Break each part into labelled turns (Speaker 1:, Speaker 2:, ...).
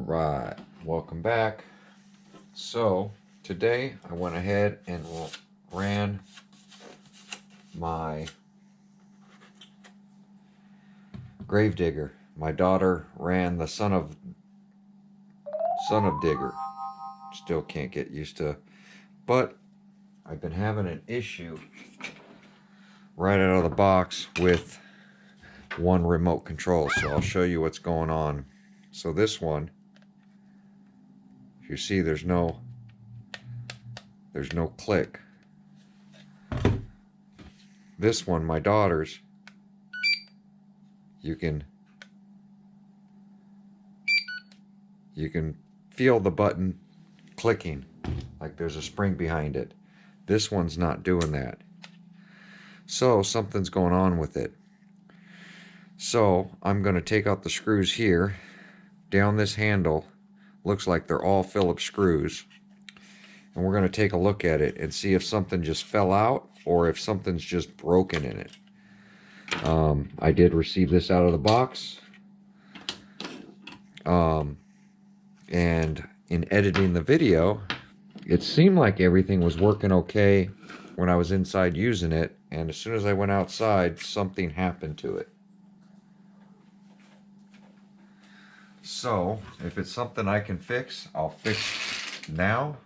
Speaker 1: Alright, welcome back. So, today I went ahead and ran my Gravedigger. My daughter ran the Son of Digger. Still can't get used to, but I've been having an issue right out of the box with one remote control, so I'll show you what's going on. So this one, if you see, there's no click. This one, my daughter's, you can feel the button clicking like there's a spring behind it. This one's not doing that. So something's going on with it. So I'm going to take out the screws here. Down this handle, looks like they're all Phillips screws. And we're going to take a look at it and see if something just fell out or if something's just broken in it. I did receive this out of the box. And in editing the video, it seemed like everything was working okay when I was inside using it. And as soon as I went outside, something happened to it. So, if it's something I can fix, I'll fix now.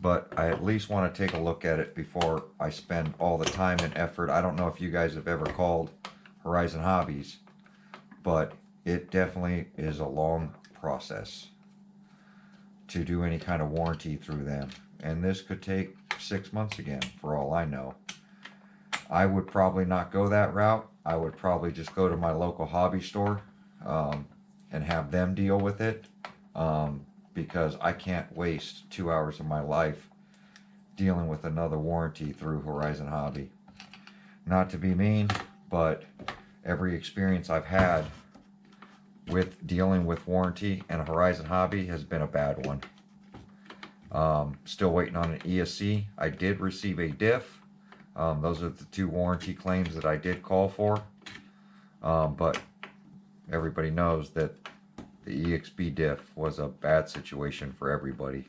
Speaker 1: But I at least want to take a look at it before I spend all the time and effort. I don't know if you guys have ever called Horizon Hobbies, but it definitely is a long process to do any kind of warranty through them. And this could take 6 months again, for all I know. I would probably not go that route. I would probably just go to my local hobby store and have them deal with it. Because I can't waste 2 hours of my life dealing with another warranty through Horizon Hobby. Not to be mean, but every experience I've had with dealing with warranty and Horizon Hobby has been a bad one. Still waiting on an ESC. I did receive a diff. Those are the 2 warranty claims that I did call for. But everybody knows that the EXP diff was a bad situation for everybody.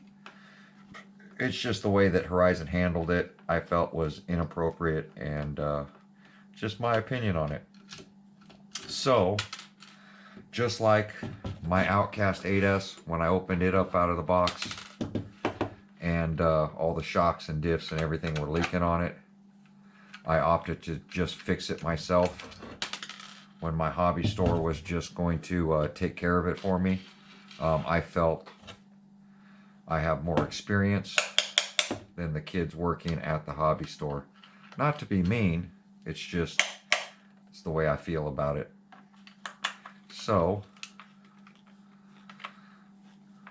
Speaker 1: It's just the way that Horizon handled it, I felt was inappropriate, and just my opinion on it. So, just like my Outcast 8S, when I opened it up out of the box, and all the shocks and diffs and everything were leaking on it, I opted to just fix it myself when my hobby store was just going to take care of it for me. I felt I have more experience than the kids working at the hobby store. Not to be mean, it's the way I feel about it. So,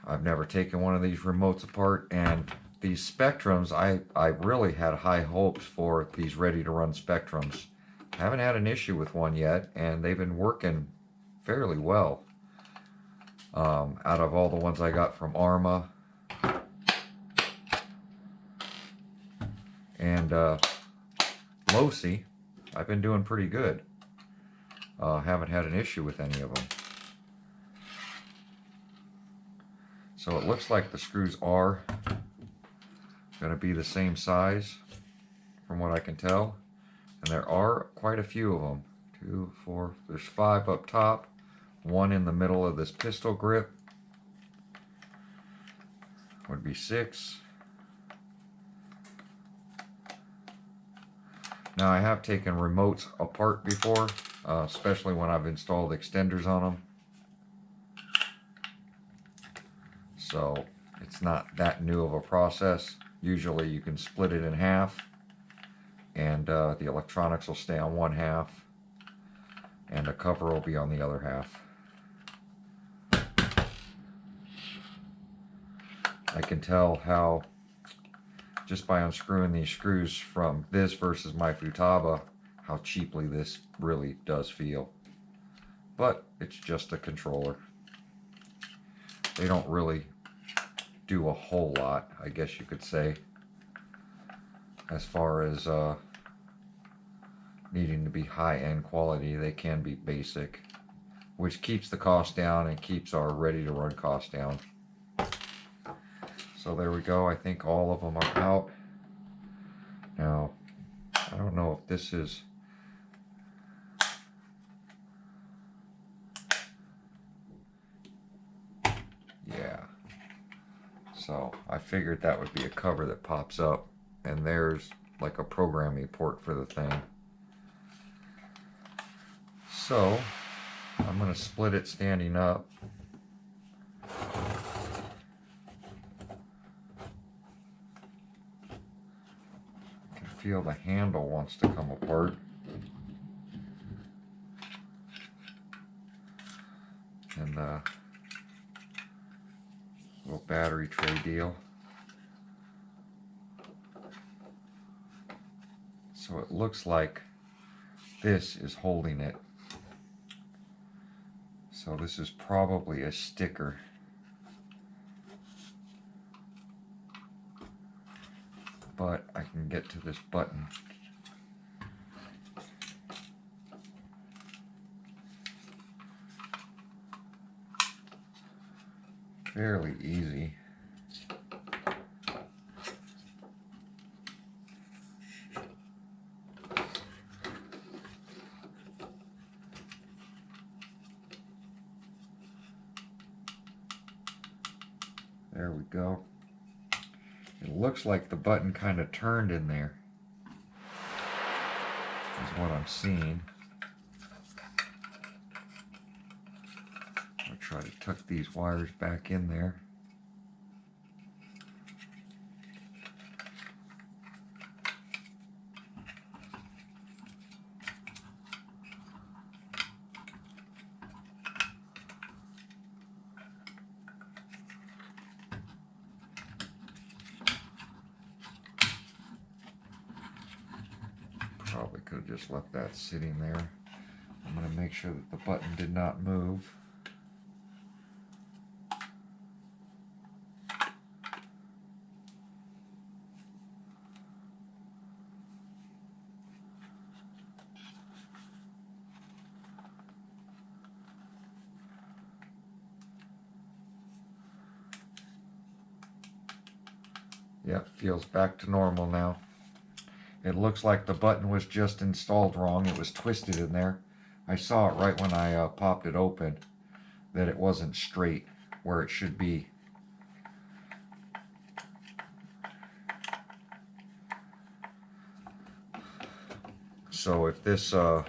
Speaker 1: I've never taken one of these remotes apart, and these Spectrums, I really had high hopes for these ready-to-run Spectrums. Haven't had an issue with one yet, and they've been working fairly well. Out of all the ones I got from Arma and Losi, I've been doing pretty good. Haven't had an issue with any of them. So it looks like the screws are going to be the same size from what I can tell. And there are quite a few of them. 2, 4, there's 5 up top. 1 in the middle of this pistol grip. Would be 6. Now I have taken remotes apart before, especially when I've installed extenders on them. So it's not that new of a process. Usually you can split it in half, and the electronics will stay on one half and the cover will be on the other half. I can tell how, just by unscrewing these screws from this versus my Futaba, how cheaply this really does feel. But it's just a controller. They don't really do a whole lot, I guess you could say, as far as needing to be high-end quality. They can be basic, which keeps the cost down and keeps our ready to run cost down. So there we go. I think all of them are out. Now, I don't know if this is... Yeah. So I figured that would be a cover that pops up, and there's like a programming port for the thing. So I'm going to split it standing up. I can feel the handle wants to come apart. And little battery tray deal. So it looks like this is holding it. So this is probably a sticker. But I can get to this button. Fairly easy. There we go. It looks like the button kind of turned in there, is what I'm seeing. I'll try to tuck these wires back in there. Probably could have just left that sitting there. I'm going to make sure that the button did not move. Yep, feels back to normal now. It looks like the button was just installed wrong. It was twisted in there. I saw it right when I popped it open, that it wasn't straight where it should be. So if this, I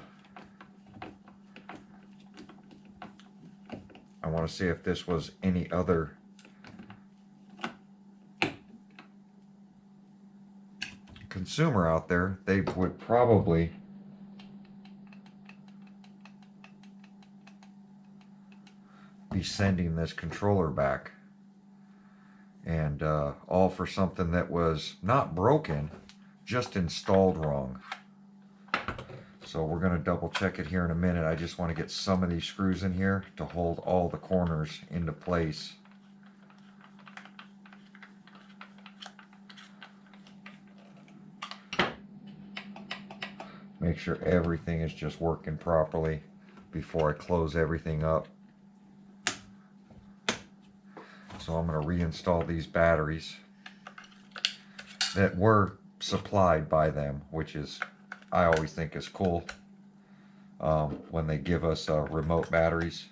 Speaker 1: want to see if this was any other consumer out there, they would probably be sending this controller back, and all for something that was not broken, just installed wrong. So we're going to double check it here in a minute. I just want to get some of these screws in here to hold all the corners into place. Make sure everything is just working properly before I close everything up. So I'm going to reinstall these batteries that were supplied by them, which is, I always think is cool when they give us remote batteries.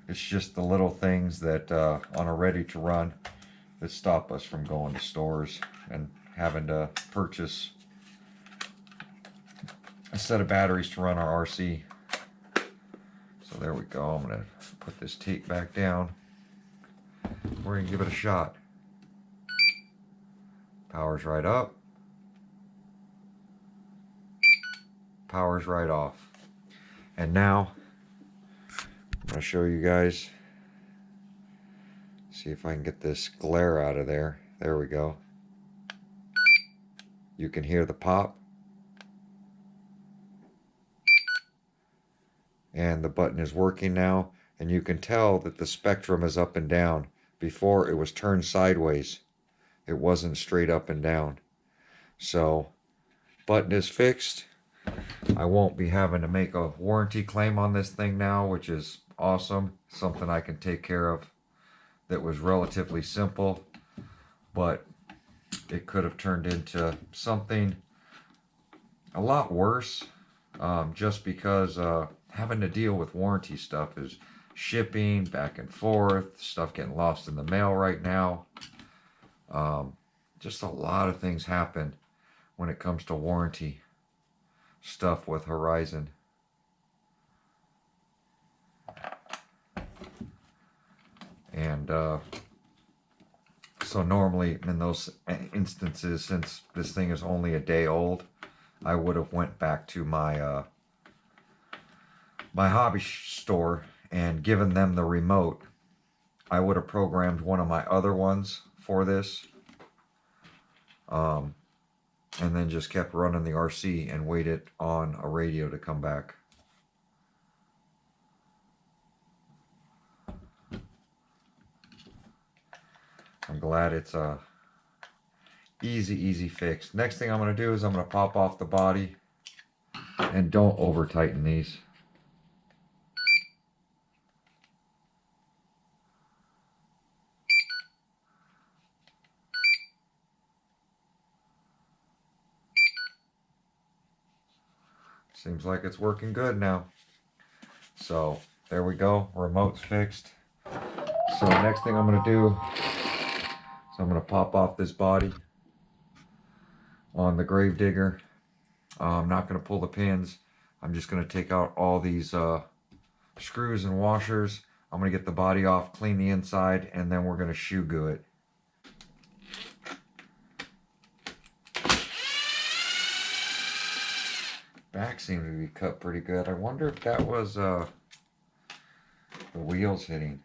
Speaker 1: It's just the little things that on a ready to run that stop us from going to stores and having to purchase a set of batteries to run our RC. So there we go. I'm going to put this tape back down. We're going to give it a shot. Power's right up. Power's right off. And now I'm going to show you guys. See if I can get this glare out of there. There we go. You can hear the pop. And the button is working now, and you can tell that the spectrum is up and down. Before it was turned sideways. It wasn't straight up and down. So, button is fixed. I won't be having to make a warranty claim on this thing now, which is awesome. Something I can take care of that was relatively simple, but it could have turned into something a lot worse, just because having to deal with warranty stuff is shipping back and forth, stuff getting lost in the mail right now. Just a lot of things happen when it comes to warranty stuff with Horizon. And so normally in those instances, since this thing is only a day old, I would have went back to my my hobby store and given them the remote. I would have programmed one of my other ones for this, and then just kept running the RC and waited on a radio to come back. I'm glad it's a easy fix. Next thing I'm going to do is I'm going to pop off the body, and don't over tighten these. Seems like it's working good now. So there we go, remote's fixed. So next thing I'm going to do is I'm going to pop off this body on the Gravedigger. I'm not going to pull the pins. I'm just going to take out all these screws and washers. I'm going to get the body off, clean the inside, and then we're going to shoe glue it. Back seemed to be cut pretty good. I wonder if that was the wheels hitting.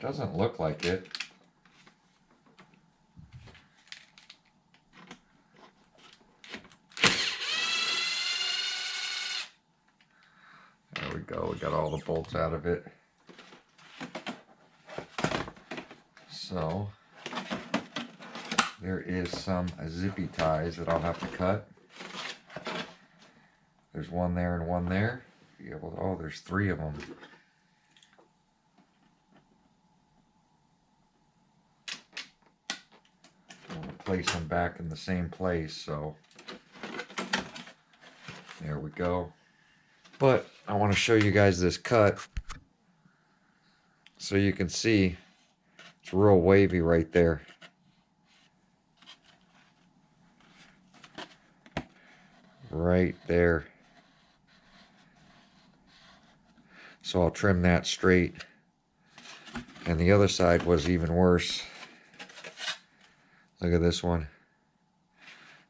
Speaker 1: Doesn't look like it. There we go. We got all the bolts out of it. So there is some zippy ties that I'll have to cut. There's one there and one there. Be able to, oh, there's 3 of them. I'm going to place them back in the same place, so there we go. But I want to show you guys this cut so you can see it's real wavy right there. Right there. So I'll trim that straight. And the other side was even worse. Look at this one.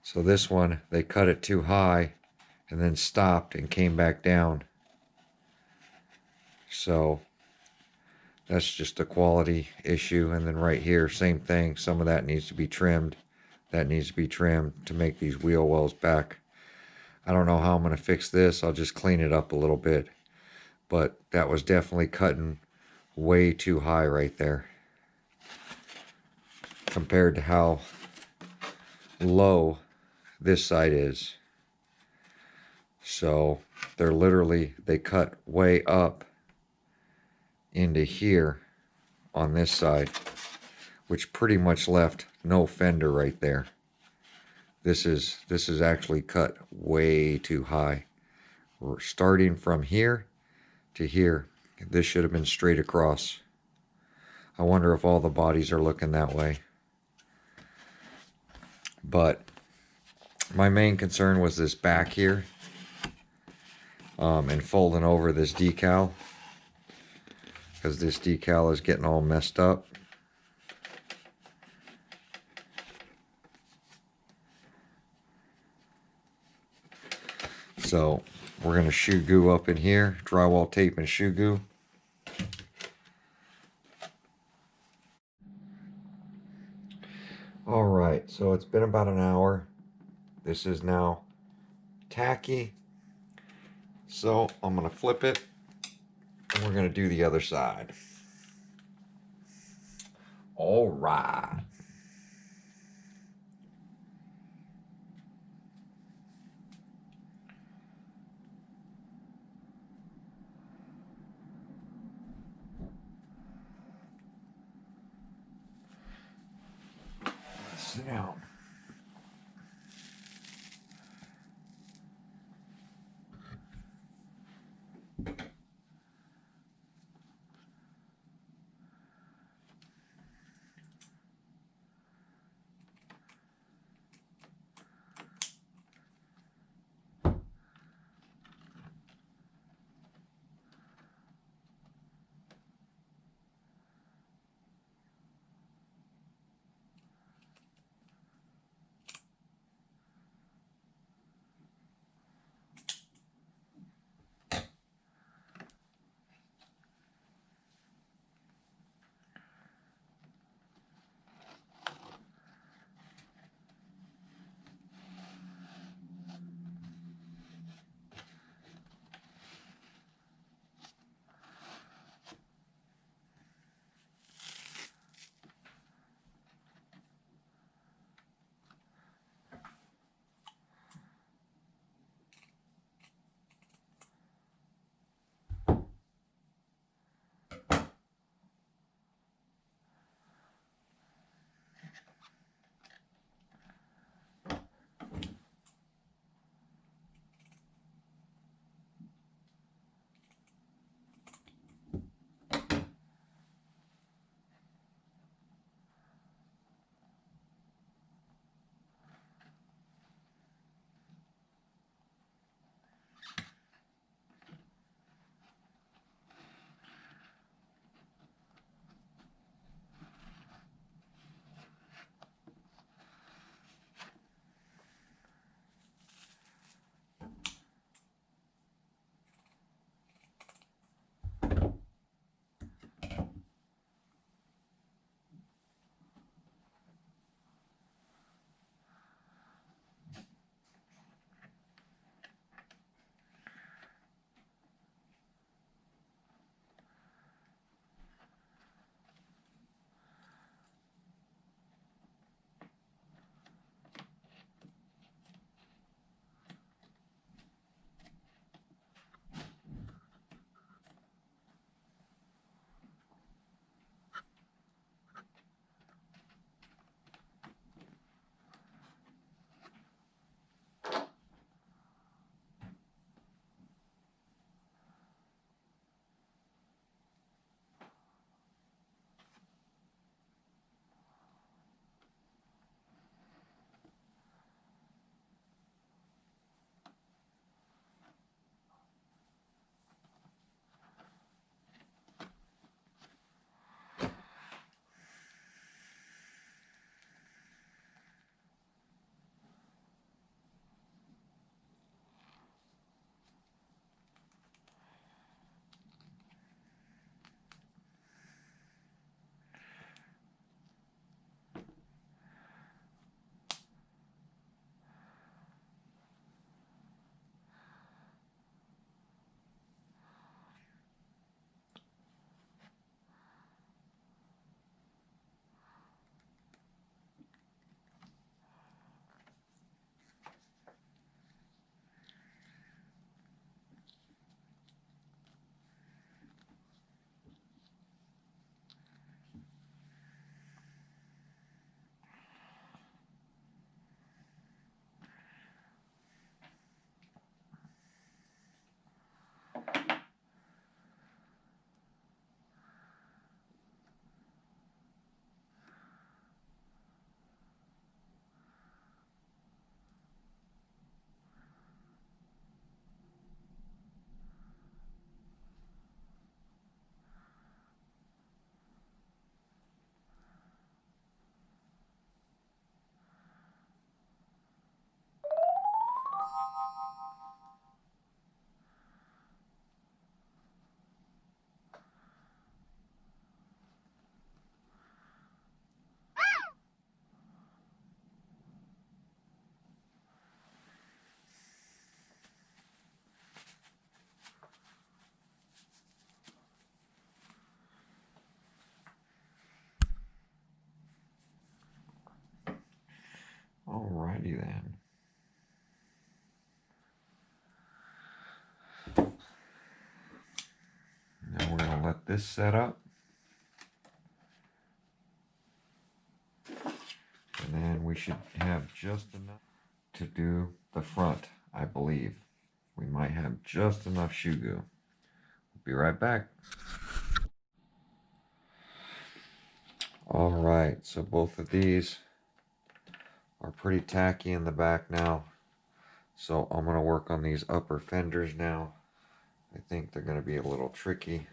Speaker 1: So this one, they cut it too high and then stopped and came back down. So that's just a quality issue. And then right here, same thing. Some of that needs to be trimmed. That needs to be trimmed to make these wheel wells back. I don't know how I'm going to fix this. I'll just clean it up a little bit. But that was definitely cutting way too high right there compared to how low this side is. So they're literally, they cut way up into here on this side, which pretty much left no fender right there. This is actually cut way too high. We're starting from here to here. This should have been straight across. I wonder if all the bodies are looking that way. But my main concern was this back here, and folding over this decal, because this decal is getting all messed up. So we're going to shoe glue up in here, drywall tape and shoe glue. All right, so it's been about an hour. This is now tacky. So I'm going to flip it and we're going to do the other side. All right. sit down. Alrighty then. Now we're going to let this set up. And then we should have just enough to do the front, I believe. We might have just enough shoe goo. Be right back. All right, so both of these are pretty tacky in the back now. So I'm going to work on these upper fenders now. I think they're going to be a little tricky.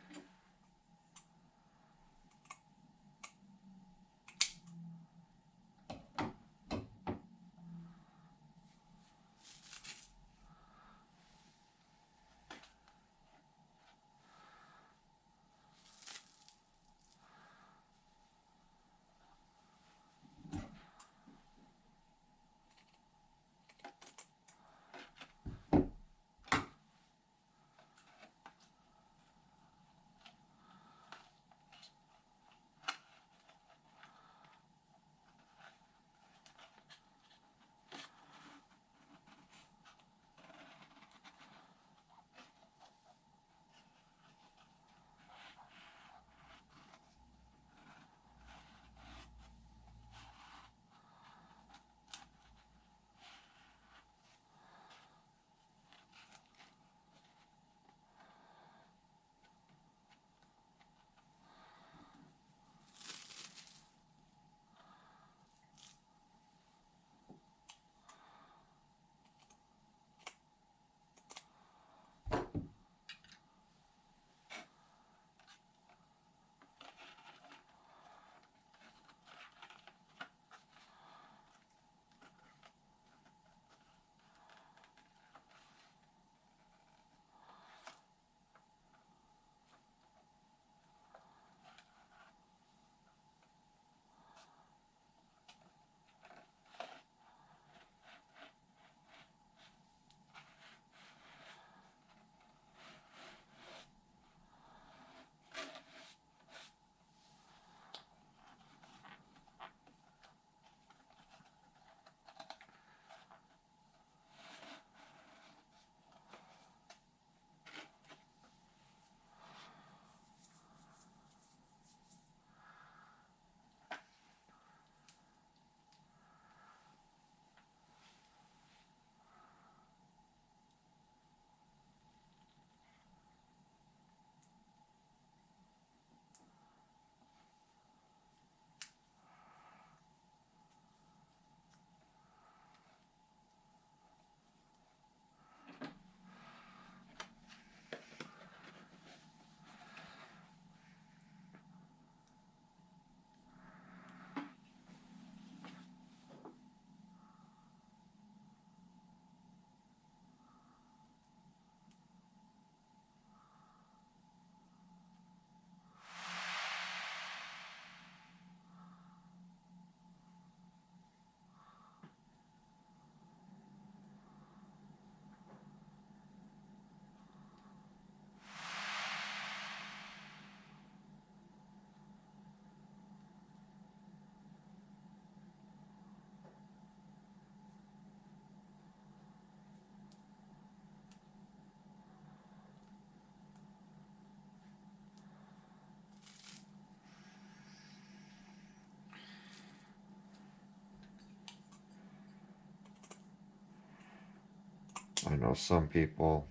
Speaker 1: I know some people,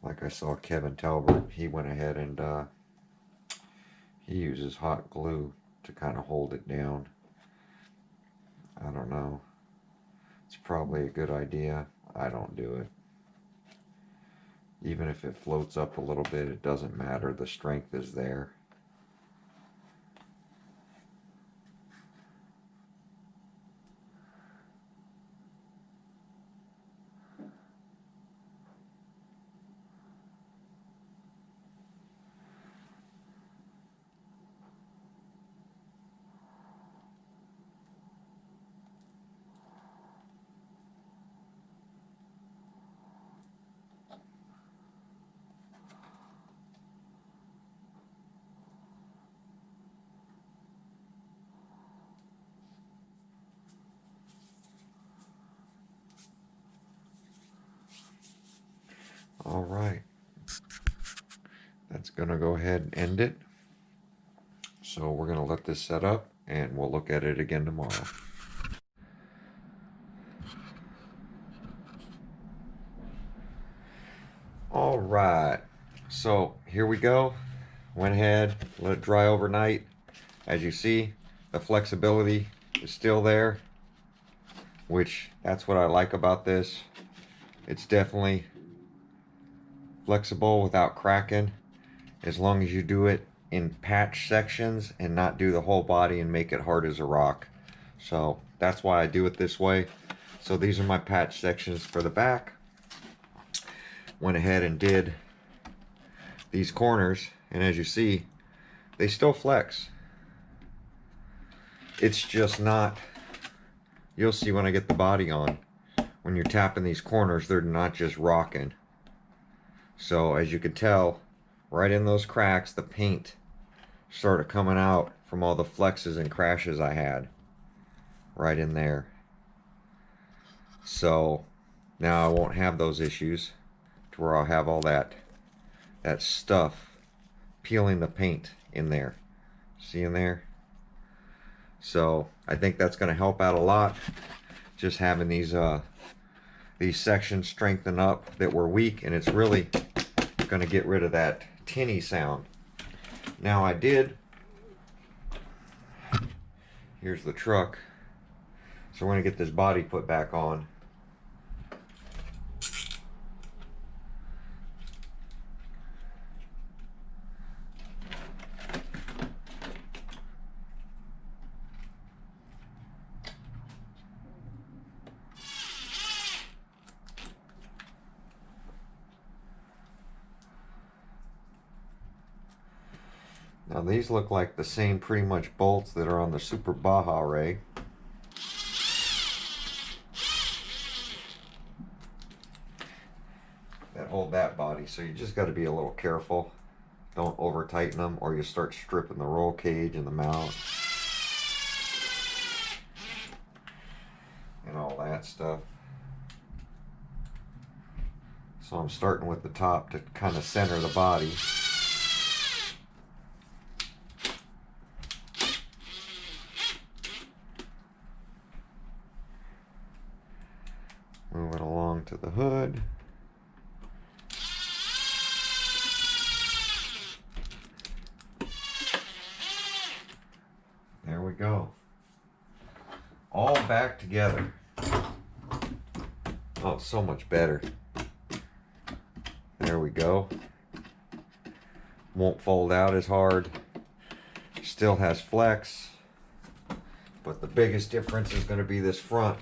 Speaker 1: like I saw Kevin Talbert, he went ahead and he uses hot glue to kind of hold it down. I don't know. It's probably a good idea. I don't do it. Even if it floats up a little bit, it doesn't matter. The strength is there. All right. That's going to go ahead and end it. So we're going to let this set up and we'll look at it again tomorrow. All right, so here we go. Went ahead, let it dry overnight. As you see, the flexibility is still there, which that's what I like about this. It's definitely flexible without cracking, as long as you do it in patch sections and not do the whole body and make it hard as a rock. So that's why I do it this way. So these are my patch sections for the back. Went ahead and did these corners, and as you see, they still flex. It's just not, you'll see when I get the body on, when you're tapping these corners, they're not just rocking. So as you can tell, right in those cracks, the paint started coming out from all the flexes and crashes I had right in there. So now I won't have those issues to where I'll have all that stuff peeling the paint in there. See in there? So I think that's going to help out a lot, just having these sections strengthen up that were weak, and it's really going to get rid of that tinny sound. Now I did, here's the truck, so we're going to get this body put back on. Now these look like the same pretty much bolts that are on the Super Baja Ray. That hold that body, so you just got to be a little careful. Don't over tighten them or you start stripping the roll cage and the mount and all that stuff. So I'm starting with the top to kind of center the body. Moving along to the hood. There we go. All back together. Oh, so much better. There we go. Won't fold out as hard. Still has flex. But the biggest difference is going to be this front.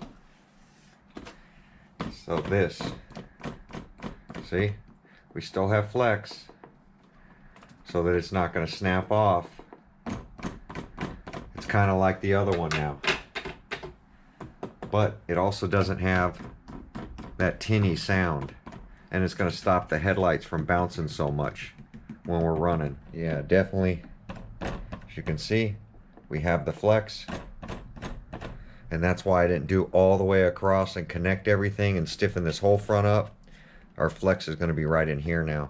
Speaker 1: So this, see, we still have flex so that it's not going to snap off. It's kind of like the other one now, but it also doesn't have that tinny sound, and it's going to stop the headlights from bouncing so much when we're running. Yeah, definitely, as you can see, we have the flex. And that's why I didn't do all the way across and connect everything and stiffen this whole front up. Our flex is going to be right in here now.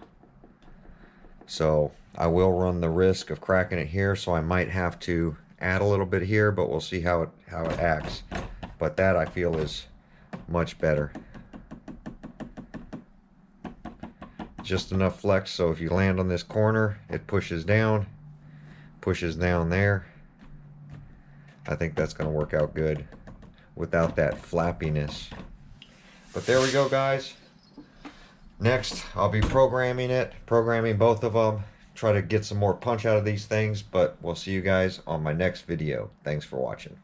Speaker 1: So I will run the risk of cracking it here, so I might have to add a little bit here, but we'll see how it acts. But that I feel is much better. Just enough flex so if you land on this corner, it pushes down there. I think that's going to work out good without that flappiness. But there we go, guys. Next, I'll be programming both of them, try to get some more punch out of these things, but we'll see you guys on my next video. Thanks for watching.